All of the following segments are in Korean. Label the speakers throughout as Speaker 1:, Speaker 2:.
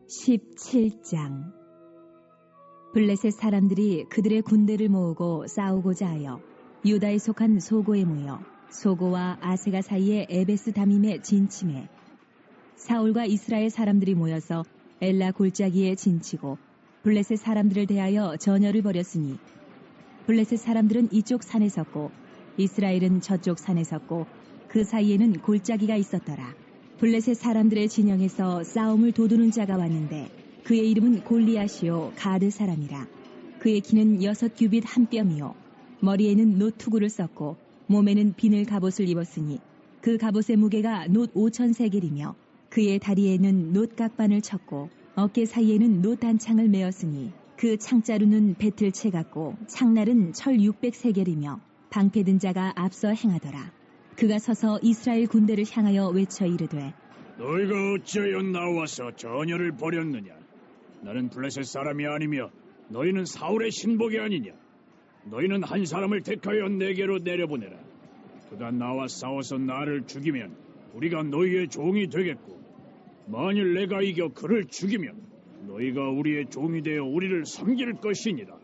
Speaker 1: 17장. 블레셋 사람들이 그들의 군대를 모으고 싸우고자 하여 유다에 속한 소고에 모여 소고와 아세가 사이의 에베스 다밈에 진침해 사울과 이스라엘 사람들이 모여서 엘라 골짜기에 진치고 블레셋 사람들을 대하여 전열을 벌였으니 블레셋 사람들은 이쪽 산에 섰고 이스라엘은 저쪽 산에 섰고 그 사이에는 골짜기가 있었더라. 블레셋 사람들의 진영에서 싸움을 도두는 자가 왔는데 그의 이름은 골리앗이요 가드 사람이라. 그의 키는 6규빗 한 뼘이요 머리에는 놋 투구를 썼고 몸에는 비늘 갑옷을 입었으니 그 갑옷의 무게가 놋 5,000세겔이며 그의 다리에는 놋 각반을 쳤고 어깨 사이에는 놋 단창을 메었으니 그 창자루는 배틀채 같고 창날은 철 600세겔이며 방패든 자가 앞서 행하더라. 그가 서서 이스라엘 군대를 향하여 외쳐 이르되
Speaker 2: 너희가 어찌하여 나와서 전열을 벌였느냐? 나는 블레셋 사람이 아니며 너희는 사울의 신복이 아니냐? 너희는 한 사람을 택하여 내게로 내려보내라. 그가 나와 싸워서 나를 죽이면 우리가 너희의 종이 되겠고 만일 내가 이겨 그를 죽이면 너희가 우리의 종이 되어 우리를 섬길 것이니라.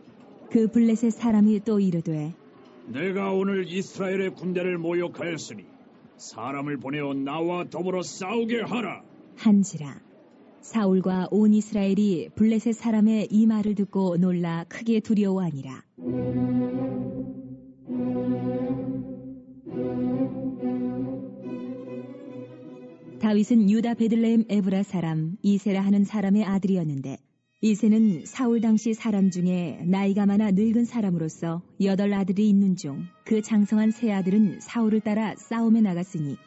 Speaker 1: 그 블레셋 사람이 또 이르되
Speaker 2: 내가 오늘 이스라엘의 군대를 모욕하였으니 사람을 보내어 나와 더불어 싸우게 하라.
Speaker 1: 한지라. 사울과 온 이스라엘이 블레셋 사람의 이 말을 듣고 놀라 크게 두려워하니라. 다윗은 유다 베들레헴 에브라 사람 이세라 하는 사람의 아들이었는데 이세는 사울 당시 사람 중에 나이가 많아 늙은 사람으로서 8 아들이 있는 중 그 장성한 세 아들은 사울을 따라 싸움에 나갔으니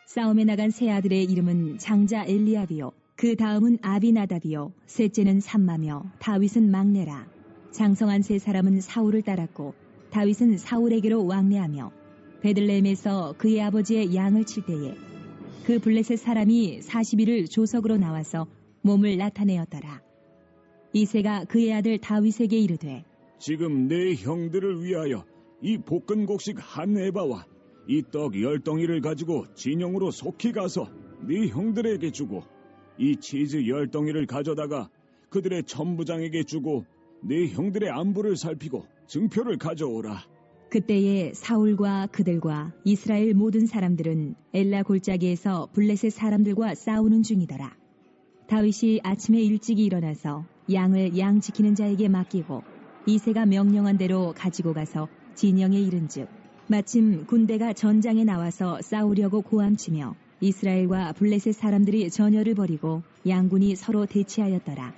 Speaker 1: 싸움에 나간 세 아들의 이름은 장자 엘리압이요 그 다음은 아비나답이요 셋째는 삼마며 다윗은 막내라. 장성한 세 사람은 사울을 따랐고 다윗은 사울에게로 왕래하며 베들레헴에서 그의 아버지의 양을 칠 때에 그 블레셋 사람이 40일을 조석으로 나와서 몸을 나타내었더라. 이새가 그의 아들 다윗에게 이르되
Speaker 3: 지금 내 형들을 위하여 이 볶은 곡식 한 에바와 이 떡 10덩이를 가지고 진영으로 속히 가서 네 형들에게 주고 이 치즈 10덩이를 가져다가 그들의 천부장에게 주고 네 형들의 안부를 살피고 증표를 가져오라.
Speaker 1: 그때에 사울과 그들과 이스라엘 모든 사람들은 엘라 골짜기에서 블레셋 사람들과 싸우는 중이더라. 다윗이 아침에 일찍이 일어나서 양을 양 지키는 자에게 맡기고 이새가 명령한 대로 가지고 가서 진영에 이른즉 마침 군대가 전장에 나와서 싸우려고 고함치며 이스라엘과 블레셋 사람들이 전열을 벌이고 양군이 서로 대치하였더라.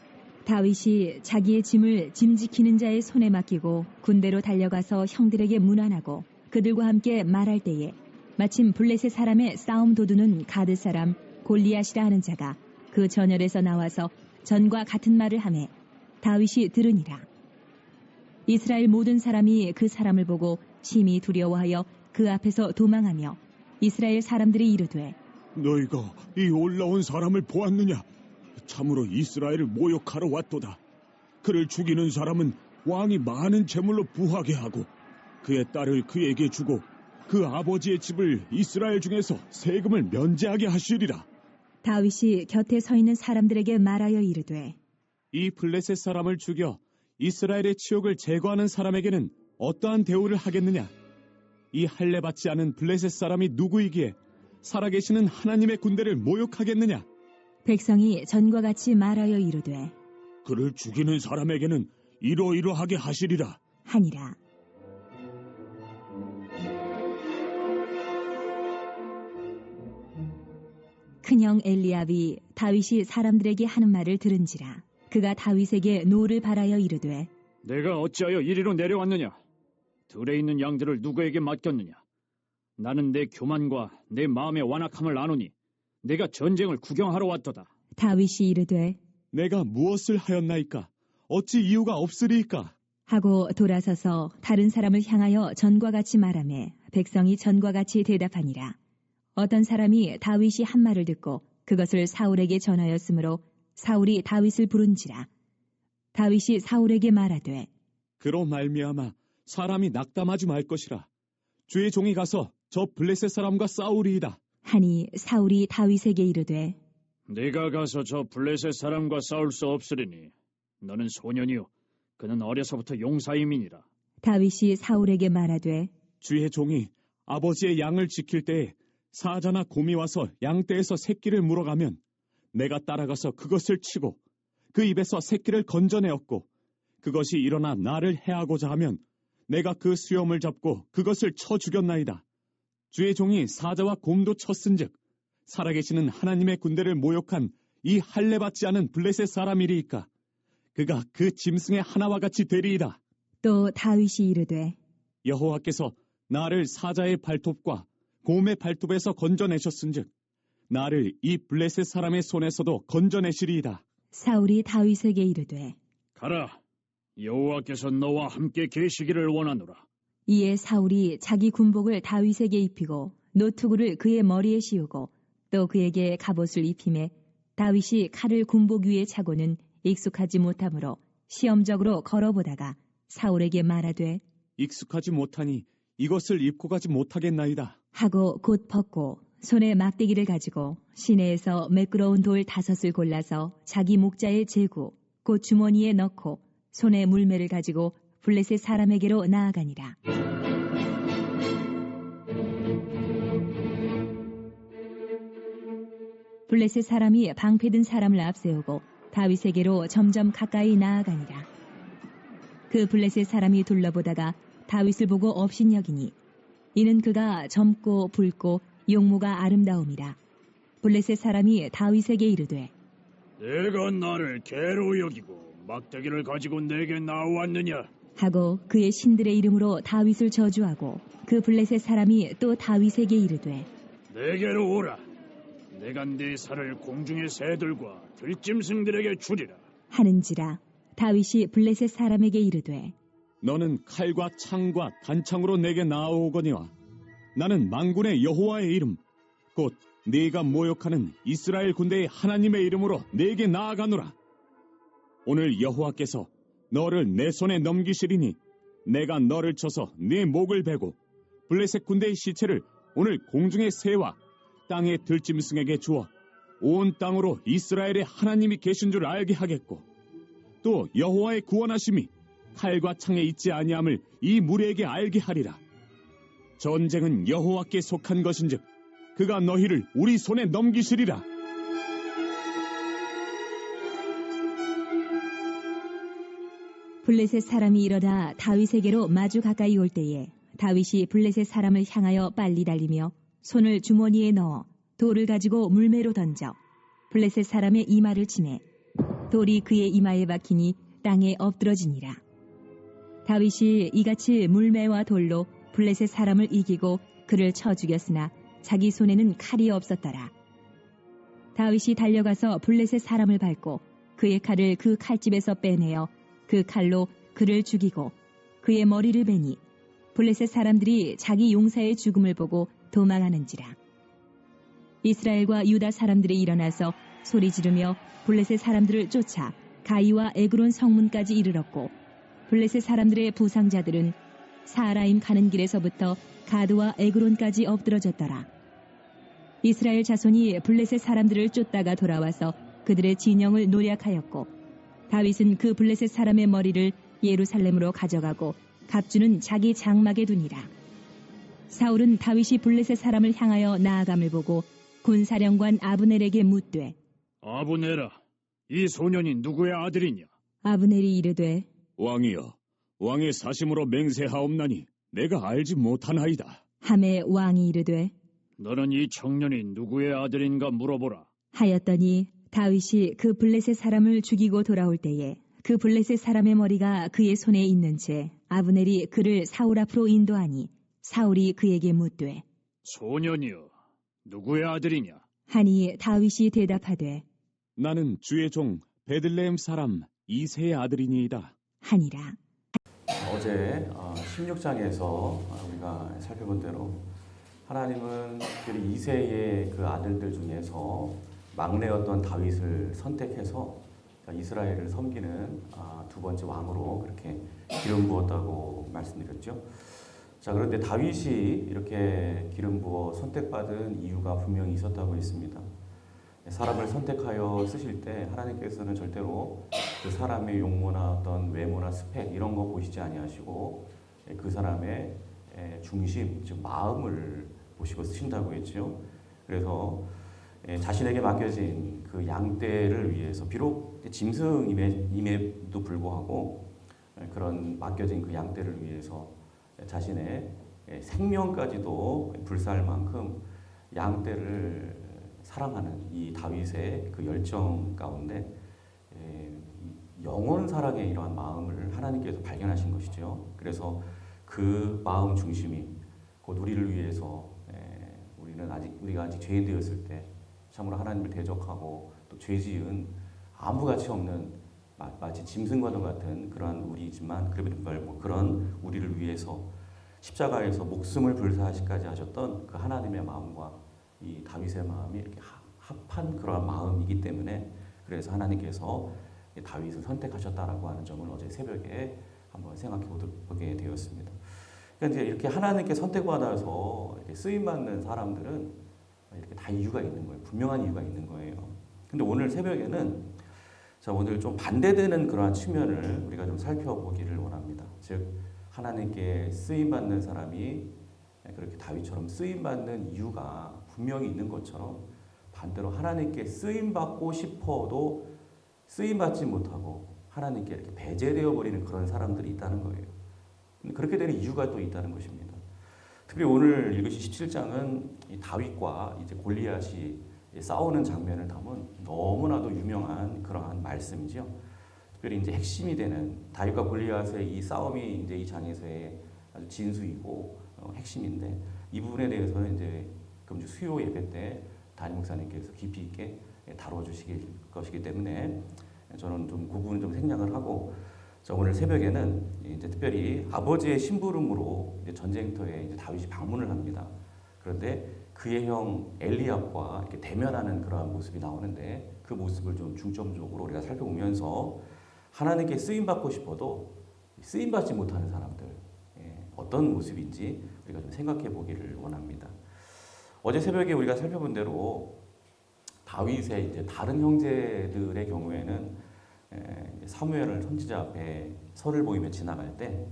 Speaker 1: 다윗이 자기의 짐을 짐 지키는 자의 손에 맡기고 군대로 달려가서 형들에게 문안하고 그들과 함께 말할 때에 마침 블레셋 사람의 싸움 도두는 가드 사람 골리앗이라 하는 자가 그 전열에서 나와서 전과 같은 말을 하매 다윗이 들으니라. 이스라엘 모든 사람이 그 사람을 보고 심히 두려워하여 그 앞에서 도망하며 이스라엘 사람들이 이르되
Speaker 3: 너희가 이 올라온 사람을 보았느냐? 참으로 이스라엘을 모욕하러 왔도다. 그를 죽이는 사람은 왕이 많은 재물로 부하게 하고 그의 딸을 그에게 주고 그 아버지의 집을 이스라엘 중에서 세금을 면제하게 하시리라.
Speaker 1: 다윗이 곁에 서 있는 사람들에게 말하여 이르되
Speaker 4: 이 블레셋 사람을 죽여 이스라엘의 치욕을 제거하는 사람에게는 어떠한 대우를 하겠느냐? 이 할례 받지 않은 블레셋 사람이 누구이기에 살아계시는 하나님의 군대를 모욕하겠느냐?
Speaker 1: 백성이 전과 같이 말하여 이르되
Speaker 3: 그를 죽이는 사람에게는 이러이러하게 하시리라
Speaker 1: 하니라. 큰형 엘리압이 다윗이 사람들에게 하는 말을 들은지라 그가 다윗에게 노를 바라여 이르되
Speaker 2: 내가 어찌하여 이리로 내려왔느냐? 들에 있는 양들을 누구에게 맡겼느냐? 나는 내 교만과 내 마음의 완악함을 아노니 내가 전쟁을 구경하러 왔도다.
Speaker 1: 다윗이 이르되
Speaker 4: 내가 무엇을 하였나이까? 어찌 이유가 없으리이까?
Speaker 1: 하고 돌아서서 다른 사람을 향하여 전과 같이 말하매 백성이 전과 같이 대답하니라. 어떤 사람이 다윗이 한 말을 듣고 그것을 사울에게 전하였으므로 사울이 다윗을 부른지라. 다윗이 사울에게 말하되
Speaker 4: 그로 말미암아 사람이 낙담하지 말 것이라. 주의 종이 가서 저 블레셋 사람과 싸우리이다.
Speaker 1: 하니 사울이 다윗에게 이르되
Speaker 2: 네가 가서 저 블레셋 사람과 싸울 수 없으리니 너는 소년이요 그는 어려서부터 용사임이니라.
Speaker 1: 다윗이 사울에게 말하되
Speaker 4: 주의 종이 아버지의 양을 지킬 때에 사자나 곰이 와서 양떼에서 새끼를 물어가면 내가 따라가서 그것을 치고 그 입에서 새끼를 건져내었고 그것이 일어나 나를 해하고자 하면 내가 그 수염을 잡고 그것을 쳐 죽였나이다. 주의 종이 사자와 곰도 쳤은즉 살아계시는 하나님의 군대를 모욕한 이 할례받지 않은 블레셋 사람이리이까 그가 그 짐승의 하나와 같이 되리이다.
Speaker 1: 또 다윗이 이르되
Speaker 4: 여호와께서 나를 사자의 발톱과 곰의 발톱에서 건져내셨은즉 나를 이 블레셋 사람의 손에서도 건져내시리이다.
Speaker 1: 사울이 다윗에게 이르되
Speaker 2: 가라. 여호와께서 너와 함께 계시기를 원하노라.
Speaker 1: 이에 사울이 자기 군복을 다윗에게 입히고 노투구를 그의 머리에 씌우고 또 그에게 갑옷을 입히매 다윗이 칼을 군복 위에 차고는 익숙하지 못하므로 시험적으로 걸어보다가 사울에게 말하되
Speaker 4: 익숙하지 못하니 이것을 입고 가지 못하겠나이다.
Speaker 1: 하고 곧 벗고 손에 막대기를 가지고 시내에서 매끄러운 돌 5을 골라서 자기 목자에 재고 곧 주머니에 넣고 손에 물매를 가지고 블레셋 사람에게로 나아가니라. 블레셋 사람이 방패든 사람을 앞세우고 다윗에게로 점점 가까이 나아가니라. 그 블레셋 사람이 둘러보다가 다윗을 보고 업신여기니 이는 그가 젊고 붉고 용모가 아름다움이라. 블레셋 사람이 다윗에게 이르되
Speaker 2: 내가 나를 개로 여기고 막대기를 가지고 내게 나왔느냐?
Speaker 1: 하고 그의 신들의 이름으로 다윗을 저주하고 그 블레셋 사람이 또 다윗에게 이르되
Speaker 2: 내게로 오라. 내가 네 살을 공중의 새들과 들짐승들에게 주리라.
Speaker 1: 하는지라. 다윗이 블레셋 사람에게 이르되
Speaker 4: 너는 칼과 창과 단창으로 내게 나아오거니와 나는 만군의 여호와의 이름 곧 네가 모욕하는 이스라엘 군대의 하나님의 이름으로 내게 나아가노라. 오늘 여호와께서 너를 내 손에 넘기시리니 내가 너를 쳐서 네 목을 베고 블레셋 군대의 시체를 오늘 공중의 새와 땅의 들짐승에게 주어 온 땅으로 이스라엘의 하나님이 계신 줄 알게 하겠고 또 여호와의 구원하심이 칼과 창에 있지 아니함을 이 무리에게 알게 하리라. 전쟁은 여호와께 속한 것인즉 그가 너희를 우리 손에 넘기시리라.
Speaker 1: 블레셋 사람이 일어나 다윗에게로 마주 가까이 올 때에 다윗이 블레셋 사람을 향하여 빨리 달리며 손을 주머니에 넣어 돌을 가지고 물매로 던져 블레셋 사람의 이마를 치매 돌이 그의 이마에 박히니 땅에 엎드러지니라. 다윗이 이같이 물매와 돌로 블레셋 사람을 이기고 그를 쳐 죽였으나 자기 손에는 칼이 없었더라. 다윗이 달려가서 블레셋 사람을 밟고 그의 칼을 그 칼집에서 빼내어 그 칼로 그를 죽이고 그의 머리를 베니 블레셋 사람들이 자기 용사의 죽음을 보고 도망하는지라. 이스라엘과 유다 사람들이 일어나서 소리 지르며 블레셋 사람들을 쫓아 가이와 에그론 성문까지 이르렀고 블레셋 사람들의 부상자들은 사라임 가는 길에서부터 가드와 에그론까지 엎드러졌더라. 이스라엘 자손이 블레셋 사람들을 쫓다가 돌아와서 그들의 진영을 노략하였고 다윗은 그 블레셋 사람의 머리를 예루살렘으로 가져가고 갑주는 자기 장막에 두니라. 사울은 다윗이 블레셋 사람을 향하여 나아감을 보고 군사령관 아브넬에게 묻되
Speaker 2: 아브넬아, 이 소년이 누구의 아들이냐?
Speaker 1: 아브넬이 이르되
Speaker 3: 왕이여, 왕의 사심으로 맹세하옵나니 내가 알지 못하나이다.
Speaker 1: 하매 왕이 이르되
Speaker 2: 너는 이 청년이 누구의 아들인가 물어보라.
Speaker 1: 하였더니 다윗이 그 블레셋 사람을 죽이고 돌아올 때에 그 블레셋 사람의 머리가 그의 손에 있는 채 아브넬이 그를 사울 앞으로 인도하니 사울이 그에게 묻되
Speaker 2: 소년이여, 누구의 아들이냐?
Speaker 1: 하니 다윗이 대답하되
Speaker 4: 나는 주의 종 베들레헴 사람 이새의 아들이니이다.
Speaker 1: 하니라.
Speaker 5: 어제 16장에서 우리가 살펴본 대로 하나님은 특별히 이새의 그 아들들 중에서 막내였던 다윗을 선택해서 이스라엘을 섬기는 두 번째 왕으로 그렇게 기름 부었다고 말씀드렸죠. 자, 그런데 다윗이 이렇게 기름 부어 선택받은 이유가 분명히 있었다고 했습니다. 사람을 선택하여 쓰실 때 하나님께서는 절대로 그 사람의 용모나 어떤 외모나 스펙 이런 거 보시지 아니하시고 그 사람의 중심, 즉 마음을 보시고 쓰신다고 했죠. 그래서 자신에게 맡겨진 그 양떼를 위해서 비록 짐승임에도 불구하고 그런 맡겨진 그 양떼를 위해서 자신의 생명까지도 불사할 만큼 양떼를 사랑하는 이 다윗의 그 열정 가운데 영원 사랑의 이러한 마음을 하나님께서 발견하신 것이죠. 그래서 그 마음 중심이 곧 우리를 위해서 우리가 아직 죄인 되었을 때 참으로 하나님을 대적하고 또 죄지은 아무 가치 없는 마치 짐승과도 같은 그런 우리지만 그런 우리를 위해서 십자가에서 목숨을 불사하시까지 하셨던 그 하나님의 마음과 이 다윗의 마음이 이렇게 합한 그러한 마음이기 때문에 그래서 하나님께서 다윗을 선택하셨다라고 하는 점을 어제 새벽에 한번 생각해 보게 되었습니다. 그러니까 이제 이렇게 하나님께 선택받아서 이렇게 쓰임 받는 사람들은 이렇게 다 이유가 있는 거예요. 분명한 이유가 있는 거예요. 근데 오늘 새벽에는 오늘 좀 반대되는 그러한 측면을 우리가 좀 살펴보기를 원합니다. 즉 하나님께 쓰임 받는 사람이 그렇게 다윗처럼 쓰임 받는 이유가 분명히 있는 것처럼 반대로 하나님께 쓰임 받고 싶어도 쓰임 받지 못하고 하나님께 이렇게 배제되어 버리는 그런 사람들이 있다는 거예요. 그렇게 되는 이유가 또 있다는 것입니다. 특히 오늘 읽으신 17장은 이 다윗과 이제 골리앗이 싸우는 장면을 담은 너무나도 유명한 그러한 말씀이죠. 특별히 이제 핵심이 되는 다윗과 골리앗의 이 싸움이 이제 이 장에서의 아주 진수이고 핵심인데 이 부분에 대해서는 이제 금주 수요 예배 때 담임 목사님께서 깊이 있게 다뤄주실 것이기 때문에 저는 좀 그 부분 좀 생략을 하고 오늘 새벽에는 이제 특별히 아버지의 심부름으로 이제 전쟁터에 이제 다윗이 방문을 합니다. 그런데 그의 형 엘리압과 이렇게 대면하는 그러한 모습이 나오는데 그 모습을 좀 중점적으로 우리가 살펴보면서 하나님께 쓰임 받고 싶어도 쓰임 받지 못하는 사람들 어떤 모습인지 우리가 좀 생각해 보기를 원합니다. 어제 새벽에 우리가 살펴본 대로 다윗의 이제 다른 형제들의 경우에는 사무엘 선지자 앞에 설을 보이며 지나갈 때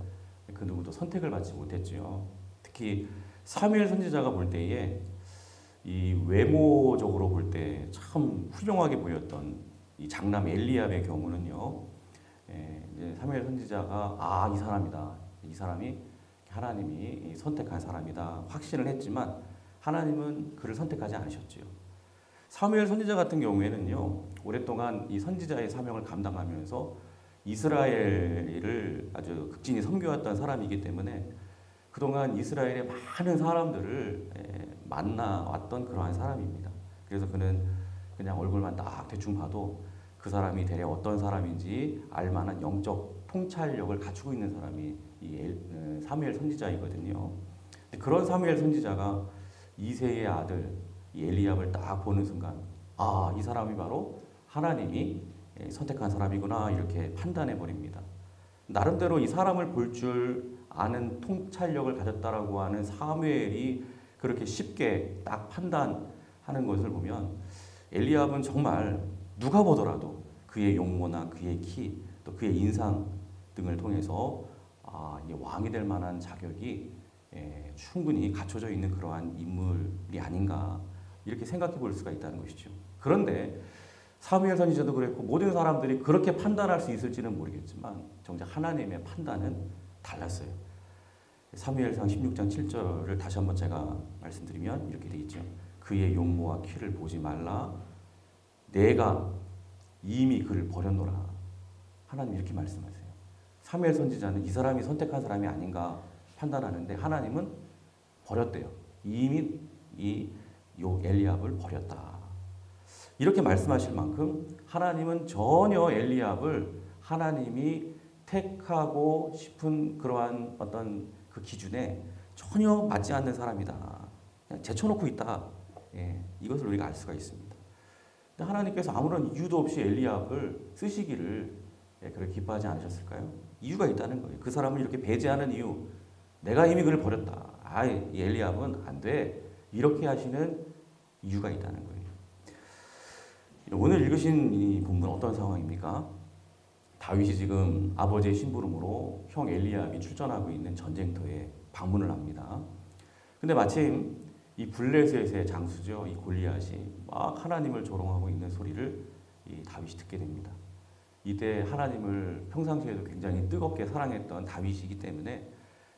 Speaker 5: 그 누구도 선택을 받지 못했지요. 특히 사무엘 선지자가 볼 때에 이 외모적으로 볼 때 참 훌륭하게 보였던 이 장남 엘리압의 경우는요. 이제 사무엘 선지자가 이 사람이다. 이 사람이 하나님이 선택한 사람이다. 확신을 했지만 하나님은 그를 선택하지 않으셨지요. 사무엘 선지자 같은 경우에는요, 오랫동안 이 선지자의 사명을 감당하면서 이스라엘을 아주 극진히 섬겨왔던 사람이기 때문에 그동안 이스라엘의 많은 사람들을 만나왔던 그러한 사람입니다. 그래서 그는 그냥 얼굴만 딱 대충 봐도 그 사람이 대략 어떤 사람인지 알만한 영적 통찰력을 갖추고 있는 사람이 이 사무엘 선지자이거든요. 그런 사무엘 선지자가 이새의 아들 이 엘리압을 딱 보는 순간 이 사람이 바로 하나님이 선택한 사람이구나 이렇게 판단해 버립니다. 나름대로 이 사람을 볼 줄 아는 통찰력을 가졌다라고 하는 사무엘이 그렇게 쉽게 딱 판단하는 것을 보면 엘리압은 정말 누가 보더라도 그의 용모나 그의 키 또 그의 인상 등을 통해서 이 왕이 될 만한 자격이 충분히 갖춰져 있는 그러한 인물이 아닌가 이렇게 생각해 볼 수가 있다는 것이죠. 그런데 사무엘 선지자도 그랬고 모든 사람들이 그렇게 판단할 수 있을지는 모르겠지만 정작 하나님의 판단은 달랐어요. 사무엘상 16장 7절을 다시 한번 제가 말씀드리면 이렇게 돼 있죠. 그의 용모와 키를 보지 말라. 내가 이미 그를 버렸노라. 하나님 이렇게 말씀하세요. 사무엘 선지자는 이 사람이 선택한 사람이 아닌가 판단하는데 하나님은 버렸대요. 이미 이 엘리압을 버렸다. 이렇게 말씀하실 만큼 하나님은 전혀 엘리압을 하나님이 택하고 싶은 그러한 어떤 그 기준에 전혀 맞지 않는 사람이다. 그냥 제쳐놓고 있다. 이것을 우리가 알 수가 있습니다. 근데 하나님께서 아무런 이유도 없이 엘리압을 쓰시기를 그렇게 기뻐하지 않으셨을까요? 이유가 있다는 거예요. 그 사람을 이렇게 배제하는 이유. 내가 이미 그를 버렸다. 이 엘리압은 안 돼. 이렇게 하시는 이유가 있다는 거예요. 오늘 읽으신 이 본문 어떤 상황입니까? 다윗이 지금 아버지의 심부름으로 형 엘리압이 출전하고 있는 전쟁터에 방문을 합니다. 근데 마침 이 블레셋의 장수죠, 이 골리앗이 막 하나님을 조롱하고 있는 소리를 이 다윗이 듣게 됩니다. 이때 하나님을 평상시에도 굉장히 뜨겁게 사랑했던 다윗이기 때문에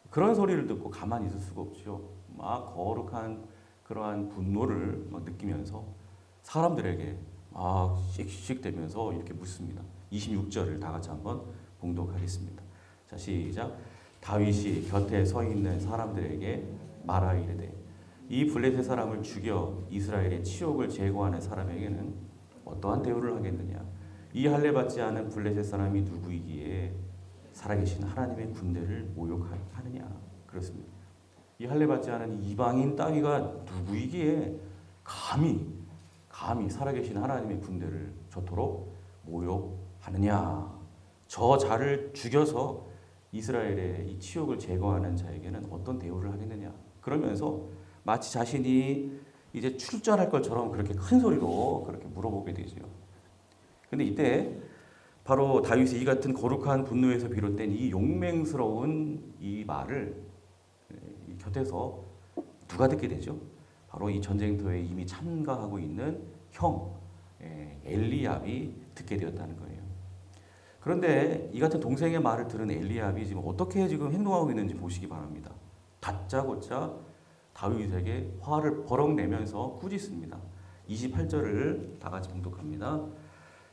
Speaker 5: 그런 소리를 듣고 가만히 있을 수가 없죠. 막 거룩한 그러한 분노를 막 느끼면서 사람들에게 막 씩씩대면서 이렇게 묻습니다. 26절을 다 같이 한번 봉독하겠습니다. 자, 시작. 다윗이 곁에 서 있는 사람들에게 말하이르되 이 블레셋 사람을 죽여 이스라엘의 치욕을 제거하는 사람에게는 어떠한 대우를 하겠느냐? 이 할례 받지 않은 블레셋 사람이 누구이기에 살아계신 하나님의 군대를 모욕하느냐? 그렇습니다. 이 할례 받지 않은 이방인 따위가 누구이기에 감히 살아계신 하나님의 군대를 저토록 모욕하느냐? 저 자를 죽여서 이스라엘의 이 치욕을 제거하는 자에게는 어떤 대우를 하겠느냐? 그러면서 마치 자신이 이제 출전할 것처럼 그렇게 큰 소리로 그렇게 물어보게 되죠. 근데 이때 바로 다윗이 이 같은 거룩한 분노에서 비롯된 이 용맹스러운 이 말을 이 곁에서 누가 듣게 되죠? 바로 이 전쟁터에 이미 참가하고 있는 형 엘리압이 듣게 되었다는 거예요. 그런데 이 같은 동생의 말을 들은 엘리압이 지금 어떻게 지금 행동하고 있는지 보시기 바랍니다. 다짜고짜 다윗에게 화를 버럭 내면서 꾸짖습니다. 28절을 다 같이 봉독합니다.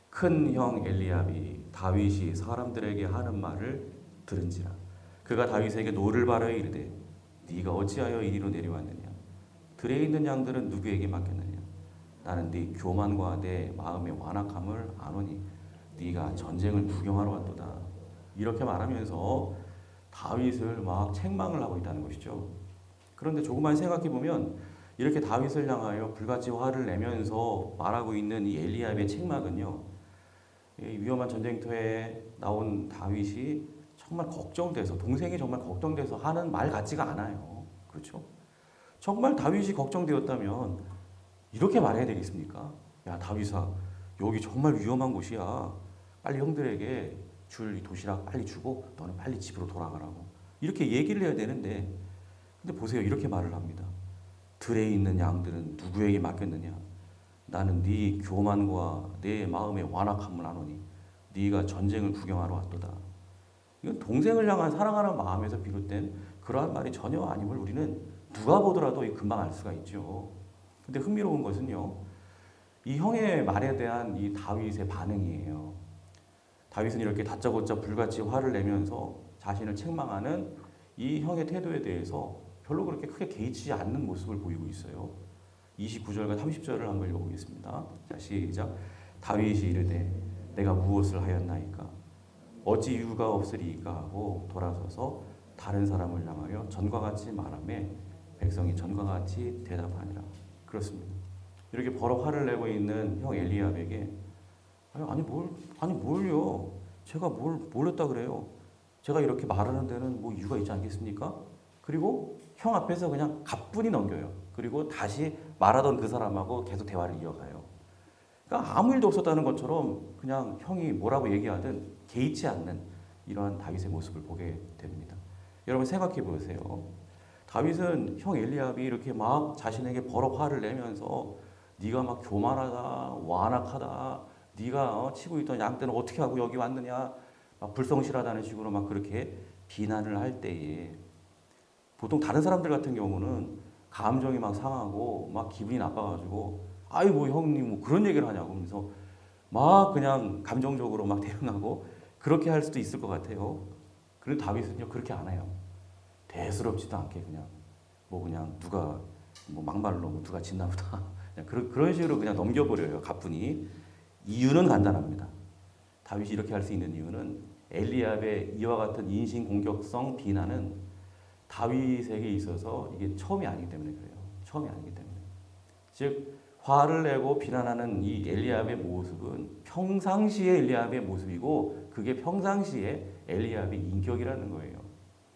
Speaker 5: 큰 형 엘리압이 다윗이 사람들에게 하는 말을 들은지라 그가 다윗에게 노를 바라여 이르되 네가 어찌하여 이리로 내려왔느냐? 들에 있는 양들은 누구에게 맡겼느냐? 나는 네 교만과 내 마음의 완악함을 아노니 네가 전쟁을 구경하러 왔도다. 이렇게 말하면서 다윗을 막 책망을 하고 있다는 것이죠. 그런데 조금만 생각해 보면 이렇게 다윗을 향하여 불같이 화를 내면서 말하고 있는 이 엘리압의 책망은요, 이 위험한 전쟁터에 나온 다윗이 정말 걱정돼서, 동생이 정말 걱정돼서 하는 말 같지가 않아요. 그렇죠? 정말 다윗이 걱정되었다면 이렇게 말해야 되겠습니까? 야, 다윗아, 여기 정말 위험한 곳이야. 빨리 형들에게 줄 이 도시락 빨리 주고 너는 빨리 집으로 돌아가라고. 이렇게 얘기를 해야 되는데, 근데 보세요. 이렇게 말을 합니다. 들에 있는 양들은 누구에게 맡겼느냐? 나는 네 교만과 내 마음의 완악함을 아노니 네가 전쟁을 구경하러 왔도다. 이건 동생을 향한 사랑하는 마음에서 비롯된 그러한 말이 전혀 아님을 우리는 누가 보더라도 금방 알 수가 있죠. 근데 흥미로운 것은요, 이 형의 말에 대한 이 다윗의 반응이에요. 다윗은 이렇게 다짜고짜 불같이 화를 내면서 자신을 책망하는 이 형의 태도에 대해서 별로 그렇게 크게 개의치 않는 모습을 보이고 있어요. 29절과 30절을 한번 읽어보겠습니다. 자, 시작. 다윗이 이르되 내가 무엇을 하였나이까? 어찌 이유가 없으리이까 하고 돌아서서 다른 사람을 향하여 전과 같이 말하매 백성이 전과 같이 대답하니라. 그렇습니다. 이렇게 버럭 화를 내고 있는 형 엘리압에게 아니 뭘요? 제가 뭘 했다 그래요? 제가 이렇게 말하는 데는 뭐 이유가 있지 않겠습니까? 그리고 형 앞에서 그냥 가뿐히 넘겨요. 그리고 다시 말하던 그 사람하고 계속 대화를 이어가요. 그러니까 아무 일도 없었다는 것처럼 그냥 형이 뭐라고 얘기하든 개의치 않는 이러한 다윗의 모습을 보게 됩니다. 여러분 생각해 보세요. 다윗은 형 엘리압이 이렇게 막 자신에게 버럭 화를 내면서 네가 막 교만하다, 완악하다, 네가 치고 있던 양떼는 어떻게 하고 여기 왔느냐, 막 불성실하다는 식으로 막 그렇게 비난을 할 때에 보통 다른 사람들 같은 경우는 감정이 막 상하고 막 기분이 나빠가지고 아이고 형님 뭐 그런 얘기를 하냐고 그러면서 막 그냥 감정적으로 막 대응하고 그렇게 할 수도 있을 것 같아요. 그런데 다윗은요 그렇게 안 해요. 대수롭지도 않게 그냥 누가 뭐 막말로 뭐 누가 짓나 보다 그냥 그런 식으로 그냥 넘겨버려요. 가뿐히. 이유는 간단합니다. 다윗이 이렇게 할 수 있는 이유는 엘리압의 이와 같은 인신공격성 비난은 다윗에게 있어서 이게 처음이 아니기 때문에 그래요. 처음이 아니기 때문에. 즉 화를 내고 비난하는 이 엘리압의 모습은 평상시의 엘리압의 모습이고 그게 평상시의 엘리압의 인격이라는 거예요.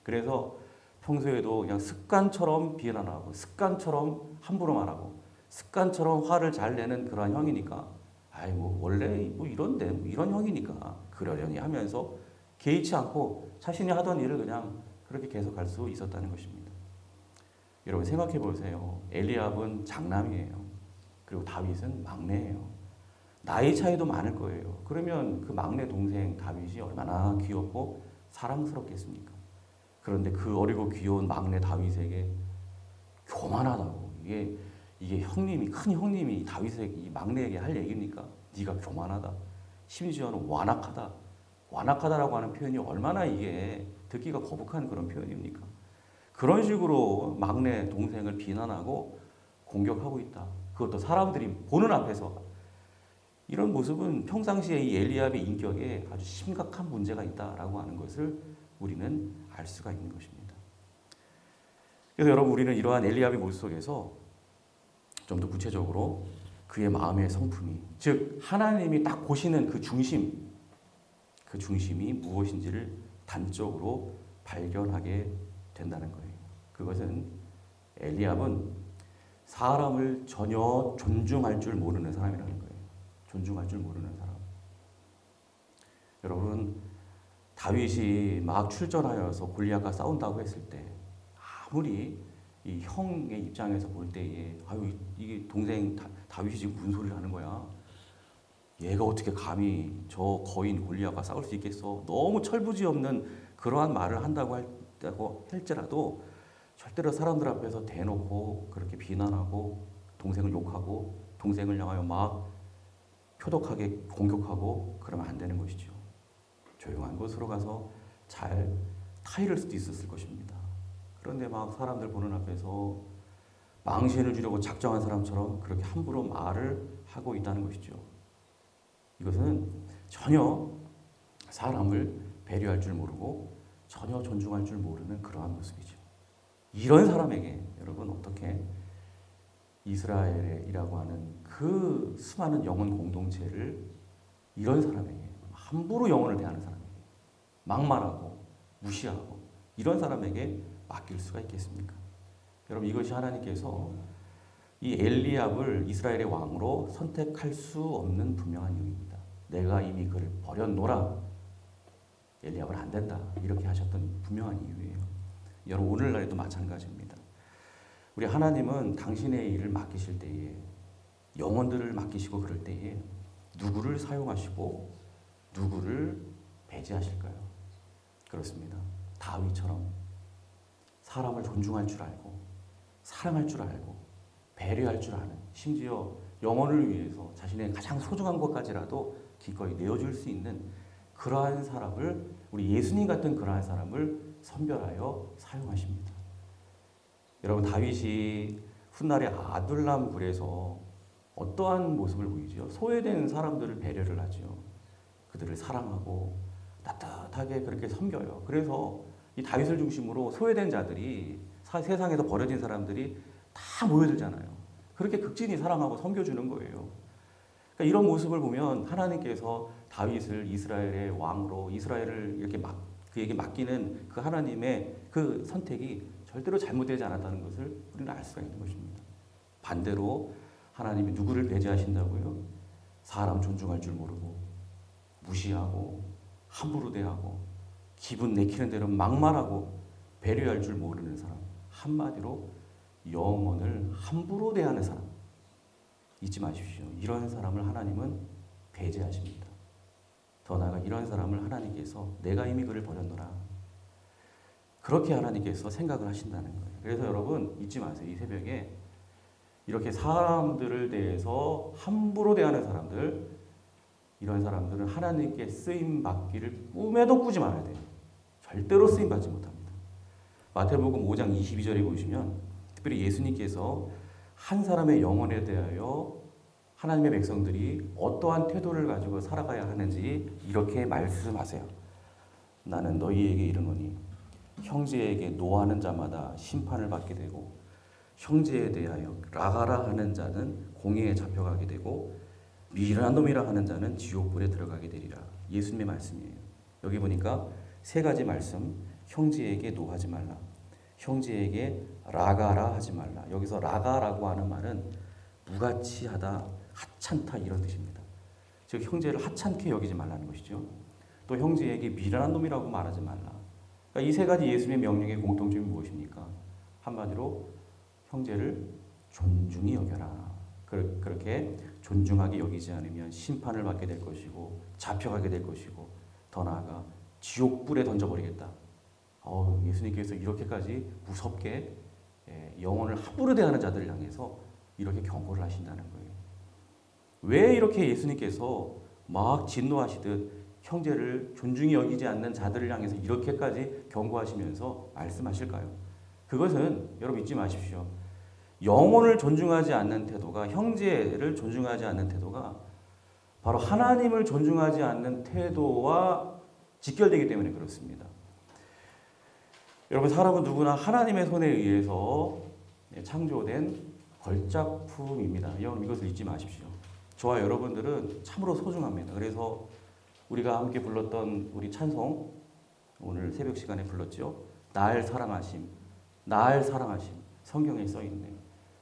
Speaker 5: 그래서 평소에도 그냥 습관처럼 비난하고 습관처럼 함부로 말하고 습관처럼 화를 잘 내는 그러한 형이니까 아이 뭐 원래 뭐 이런데 뭐 이런 형이니까 그러려니 하면서 개의치 않고 자신이 하던 일을 그냥 그렇게 계속 할 수 있었다는 것입니다. 여러분 생각해 보세요. 엘리압은 장남이에요. 그리고 다윗은 막내예요. 나이 차이도 많을 거예요. 그러면 그 막내 동생 다윗이 얼마나 귀엽고 사랑스럽겠습니까? 그런데 그 어리고 귀여운 막내 다윗에게 교만하다고 이게 형님이 큰 형님이 다윗에게 이 막내에게 할 얘기입니까? 네가 교만하다. 심지어는 완악하다. 완악하다라고 하는 표현이 얼마나 이게 듣기가 거북한 그런 표현입니까? 그런 식으로 막내 동생을 비난하고 공격하고 있다. 그것도 사람들이 보는 앞에서. 이런 모습은 평상시에 이 엘리압의 인격에 아주 심각한 문제가 있다라고 하는 것을 우리는 알 수가 있는 것입니다. 그래서 여러분 우리는 이러한 엘리압의 모습 속에서 좀 더 구체적으로 그의 마음의 성품이, 즉 하나님이 딱 보시는 그 중심이 무엇인지를 단적으로 발견하게 된다는 거예요. 그것은 엘리압은 사람을 전혀 존중할 줄 모르는 사람이라는 거예요. 존중할 줄 모르는 사람. 여러분 다윗이 막 출전하여서 골리앗과 싸운다고 했을 때 아무리 이 형의 입장에서 볼 때에 아유 이게 동생 다윗이 지금 무슨 소리를 하는 거야? 얘가 어떻게 감히 저 거인 골리앗과 싸울 수 있겠어? 너무 철부지없는 그러한 말을 한다고 할지라도 절대로 사람들 앞에서 대놓고 그렇게 비난하고 동생을 욕하고 동생을 향하여 막 표독하게 공격하고 그러면 안 되는 것이죠. 조용한 곳으로 가서 잘 타이를 수도 있었을 것입니다. 그런데 막 사람들 보는 앞에서 망신을 주려고 작정한 사람처럼 그렇게 함부로 말을 하고 있다는 것이죠. 이것은 전혀 사람을 배려할 줄 모르고 전혀 존중할 줄 모르는 그러한 모습이죠. 이런 사람에게 여러분 어떻게 이스라엘이라고 하는 그 수많은 영혼 공동체를 이런 사람에게 함부로 영혼을 대하는 사람에게 막말하고 무시하고 이런 사람에게 맡길 수가 있겠습니까? 여러분 이것이 하나님께서 이 엘리압을 이스라엘의 왕으로 선택할 수 없는 분명한 이유입니다. 내가 이미 그를 버렸노라. 엘리압은 안 된다. 이렇게 하셨던 분명한 이유예요. 여러분 오늘날에도 마찬가지입니다. 우리 하나님은 당신의 일을 맡기실 때에 영혼들을 맡기시고 그럴 때에 누구를 사용하시고 누구를 배제하실까요? 그렇습니다. 다윗처럼 사람을 존중할 줄 알고 사랑할 줄 알고 배려할 줄 아는, 심지어 영혼을 위해서 자신의 가장 소중한 것까지라도 기꺼이 내어줄 수 있는 그러한 사람을, 우리 예수님 같은 그러한 사람을 선별하여 사용하십니다. 여러분 다윗이 훗날에 아둘람 굴에서 어떠한 모습을 보이죠? 소외된 사람들을 배려를 하죠. 그들을 사랑하고 따뜻하게 그렇게 섬겨요. 그래서 이 다윗을 중심으로 소외된 자들이 세상에서 버려진 사람들이 다 모여들잖아요. 그렇게 극진히 사랑하고 섬겨주는 거예요. 그러니까 이런 모습을 보면 하나님께서 다윗을 이스라엘의 왕으로 이스라엘을 이렇게 그에게 맡기는 그 하나님의 그 선택이 절대로 잘못되지 않았다는 것을 우리는 알 수가 있는 것입니다. 반대로 하나님이 누구를 배제하신다고요? 사람 존중할 줄 모르고 무시하고 함부로 대하고 기분 내키는 대로 막말하고 배려할 줄 모르는 사람, 한마디로 영혼을 함부로 대하는 사람. 잊지 마십시오. 이런 사람을 하나님은 배제하십니다. 더 나아가 이런 사람을 하나님께서 내가 이미 그를 버렸노라. 그렇게 하나님께서 생각을 하신다는 거예요. 그래서 여러분 잊지 마세요. 이 새벽에 이렇게 사람들을 대해서 함부로 대하는 사람들, 이런 사람들은 하나님께 쓰임 받기를 꿈에도 꾸지 말아야 돼요. 절대로 쓰임 받지 못합니다. 마태복음 5장 22절에 보시면 특별히 예수님께서 한 사람의 영혼에 대하여 하나님의 백성들이 어떠한 태도를 가지고 살아가야 하는지 이렇게 말씀하세요. 나는 너희에게 이르노니 형제에게 노하는 자마다 심판을 받게 되고 형제에 대하여 라가라 하는 자는 공회에 잡혀가게 되고 미련한 놈이라 하는 자는 지옥불에 들어가게 되리라. 예수님의 말씀이에요. 여기 보니까 세 가지 말씀. 형제에게 노하지 말라. 형제에게 라가라 하지 말라. 여기서 라가라고 하는 말은 무가치하다, 하찮다 이런 뜻입니다. 즉 형제를 하찮게 여기지 말라는 것이죠. 또 형제에게 미련한 놈이라고 말하지 말라. 그러니까 이 세 가지 예수님의 명령의 공통점이 무엇입니까? 한마디로 형제를 존중히 여겨라. 그렇게 존중하게 여기지 않으면 심판을 받게 될 것이고 잡혀가게 될 것이고 더 나아가 지옥불에 던져버리겠다. 예수님께서 이렇게까지 무섭게 영혼을 함부로 대하는 자들을 향해서 이렇게 경고를 하신다는 거예요. 왜 이렇게 예수님께서 막 진노하시듯 형제를 존중히 여기지 않는 자들을 향해서 이렇게까지 경고하시면서 말씀하실까요? 그것은 여러분 잊지 마십시오. 영혼을 존중하지 않는 태도가, 형제를 존중하지 않는 태도가 바로 하나님을 존중하지 않는 태도와 직결되기 때문에 그렇습니다. 여러분, 사람은 누구나 하나님의 손에 의해서 창조된 걸작품입니다. 여러분 이것을 잊지 마십시오. 저와 여러분들은 참으로 소중합니다. 그래서 우리가 함께 불렀던 우리 찬송, 오늘 새벽 시간에 불렀죠. 날 사랑하심, 날 사랑하심. 성경에 써 있네요.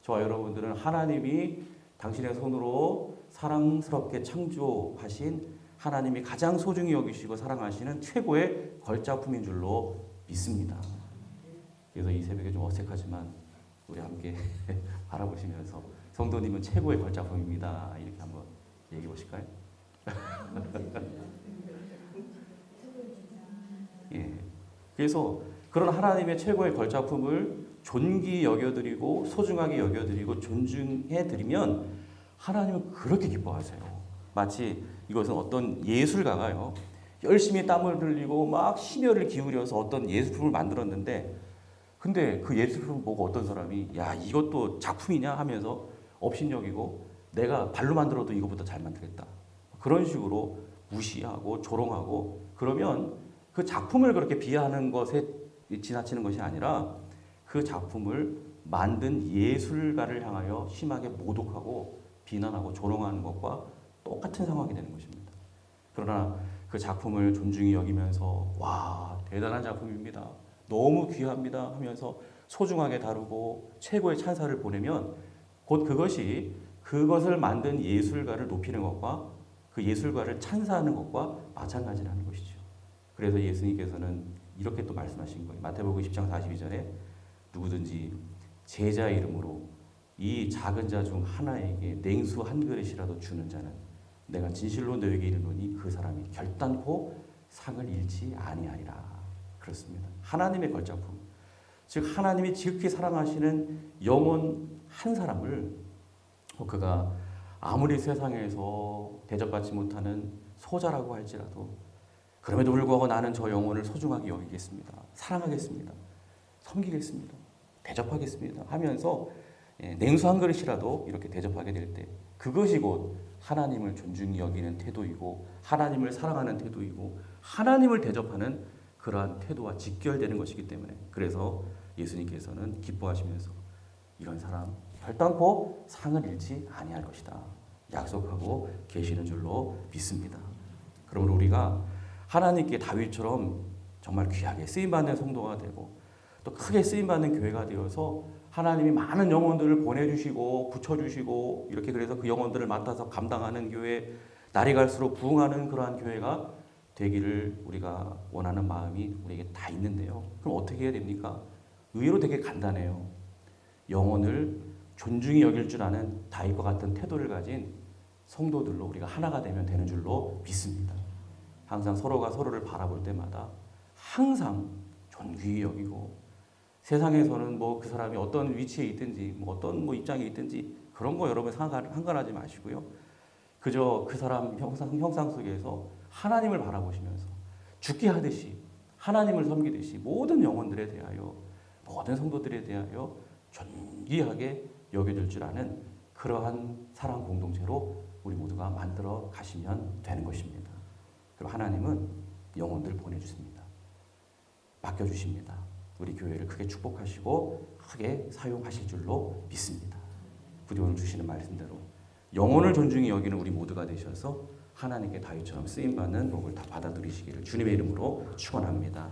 Speaker 5: 저와 여러분들은 하나님이 당신의 손으로 사랑스럽게 창조하신 하나님이 가장 소중히 여기시고 사랑하시는 최고의 걸작품인 줄로 믿습니다. 그래서 이 새벽에 좀 어색하지만 우리 함께 바라보시면서 성도님은 최고의 걸작품입니다. 이렇게 한번 얘기해 보실까요? 예. 그래서 그런 하나님의 최고의 걸작품을 존귀히 여겨드리고 소중하게 여겨드리고 존중해드리면 하나님은 그렇게 기뻐하세요. 마치 이것은 어떤 예술가가요, 열심히 땀을 흘리고 막 심혈을 기울여서 어떤 예술품을 만들었는데, 근데 그 예술품을 보고 어떤 사람이 야 이것도 작품이냐 하면서 업신여기고 내가 발로 만들어도 이거보다 잘 만들겠다, 그런 식으로 무시하고 조롱하고, 그러면 그 작품을 그렇게 비하하는 것에 지나치는 것이 아니라 그 작품을 만든 예술가를 향하여 심하게 모독하고 비난하고 조롱하는 것과 똑같은 상황이 되는 것입니다. 그러나 그 작품을 존중히 여기면서 와 대단한 작품입니다, 너무 귀합니다 하면서 소중하게 다루고 최고의 찬사를 보내면 곧 그것이 그것을 만든 예술가를 높이는 것과 그 예술가를 찬사하는 것과 마찬가지라는 것이죠. 그래서 예수님께서는 이렇게 또 말씀하신 거예요. 마태복음 10장 42절에 누구든지 제자 이름으로 이 작은 자 중 하나에게 냉수 한 그릇이라도 주는 자는 내가 진실로 너에게 이르노니 그 사람이 결단코 상을 잃지 아니하리라. 그렇습니다. 하나님의 걸작품, 즉 하나님이 지극히 사랑하시는 영혼 한 사람을 그가 아무리 세상에서 대접받지 못하는 소자라고 할지라도 그럼에도 불구하고 나는 저 영혼을 소중하게 여기겠습니다, 사랑하겠습니다, 섬기겠습니다, 대접하겠습니다 하면서 냉수 한 그릇이라도 이렇게 대접하게 될 때 그것이 곧 하나님을 존중히 여기는 태도이고 하나님을 사랑하는 태도이고 하나님을 대접하는 그러한 태도와 직결되는 것이기 때문에, 그래서 예수님께서는 기뻐하시면서 이런 사람 결단코 상을 잃지 아니할 것이다 약속하고 계시는 줄로 믿습니다. 그러므로 우리가 하나님께 다윗처럼 정말 귀하게 쓰임받는 성도가 되고 또 크게 쓰임받는 교회가 되어서 하나님이 많은 영혼들을 보내주시고 붙여주시고 이렇게, 그래서 그 영혼들을 맡아서 감당하는 교회, 날이 갈수록 부흥하는 그러한 교회가 되기를 우리가 원하는 마음이 우리에게 다 있는데요. 그럼 어떻게 해야 됩니까? 의외로 되게 간단해요. 영혼을 존중히 여길 줄 아는 다윗과 같은 태도를 가진 성도들로 우리가 하나가 되면 되는 줄로 믿습니다. 항상 서로가 서로를 바라볼 때마다 항상 존귀히 여기고, 세상에서는 뭐 그 사람이 어떤 위치에 있든지 뭐 어떤 뭐 입장에 있든지 그런 거 여러분 상관하지 마시고요. 그저 그 사람 형상 속에서 하나님을 바라보시면서 죽게 하듯이 하나님을 섬기듯이 모든 영혼들에 대하여, 모든 성도들에 대하여 존귀하게 여겨질 줄 아는 그러한 사랑 공동체로 우리 모두가 만들어 가시면 되는 것입니다. 그리고 하나님은 영혼들 보내주십니다. 맡겨주십니다. 우리 교회를 크게 축복하시고 크게 사용하실 줄로 믿습니다. 부디 오늘 주시는 말씀대로 영혼을 존중히 여기는 우리 모두가 되셔서 하나님께 다윗처럼 쓰임받는 복을 다 받아들이시기를 주님의 이름으로 축원합니다.